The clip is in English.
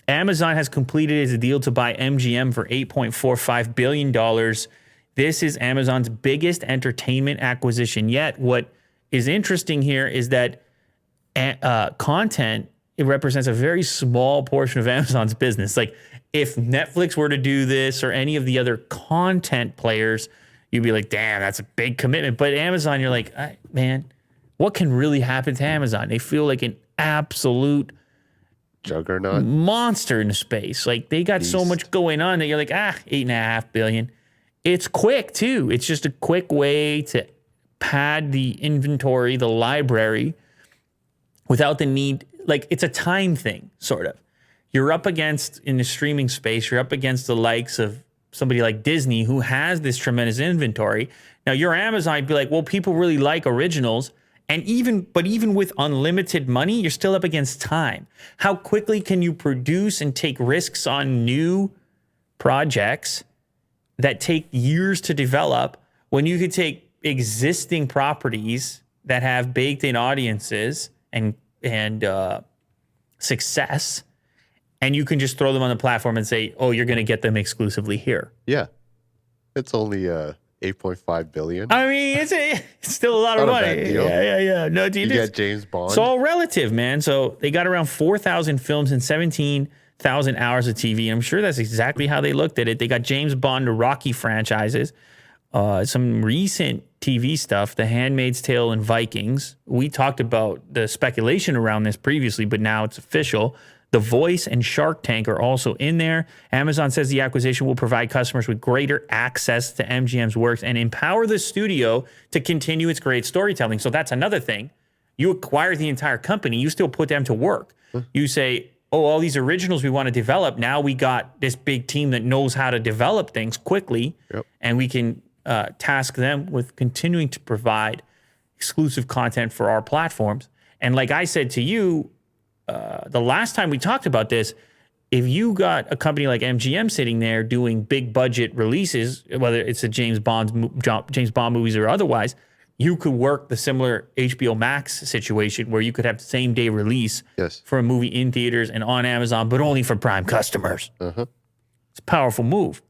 Amazon has completed its deal to buy MGM for $8.45 billion. This is Amazon's biggest entertainment acquisition yet. What is interesting here is that content, it represents a very small portion of Amazon's business. Like if Netflix were to do this or any of the other content players, you'd be like, damn, that's a big commitment. But Amazon, you're like, man, what can really happen to Amazon? They feel like an absolute juggernaut monster in space. Like they got so much going on that you're like, $8.5 billion. It's quick too. It's just a quick way to pad the inventory, the library, without the need. Like it's a time thing, sort of. You're up against, in the streaming space, you're up against the likes of somebody like Disney who has this tremendous inventory. Now you're Amazon, you'd be like, well, people really like originals. And even with unlimited money, you're still up against time. How quickly can you produce and take risks on new projects that take years to develop when you could take existing properties that have baked in audiences and success, and you can just throw them on the platform and say, oh, you're going to get them exclusively here. Yeah. It's only $8.5 billion. I mean, it's still a lot of money. Yeah. No, you get James Bond. It's all relative, man. So they got around 4,000 films and 17,000 hours of TV. And I'm sure that's exactly how they looked at it. They got James Bond, the Rocky franchises, some recent TV stuff, The Handmaid's Tale and Vikings. We talked about the speculation around this previously, but now it's official. The Voice and Shark Tank are also in there. Amazon says the acquisition will provide customers with greater access to MGM's works and empower the studio to continue its great storytelling. So that's another thing. You acquire the entire company, you still put them to work. You say, oh, all these originals we want to develop, now we got this big team that knows how to develop things quickly, and we can task them with continuing to provide exclusive content for our platforms. And like I said to you, the last time we talked about this, if you got a company like MGM sitting there doing big budget releases, whether it's the James Bond movies or otherwise, you could work the similar HBO Max situation where you could have the same day release for a movie in theaters and on Amazon, but only for Prime customers. It's a powerful move.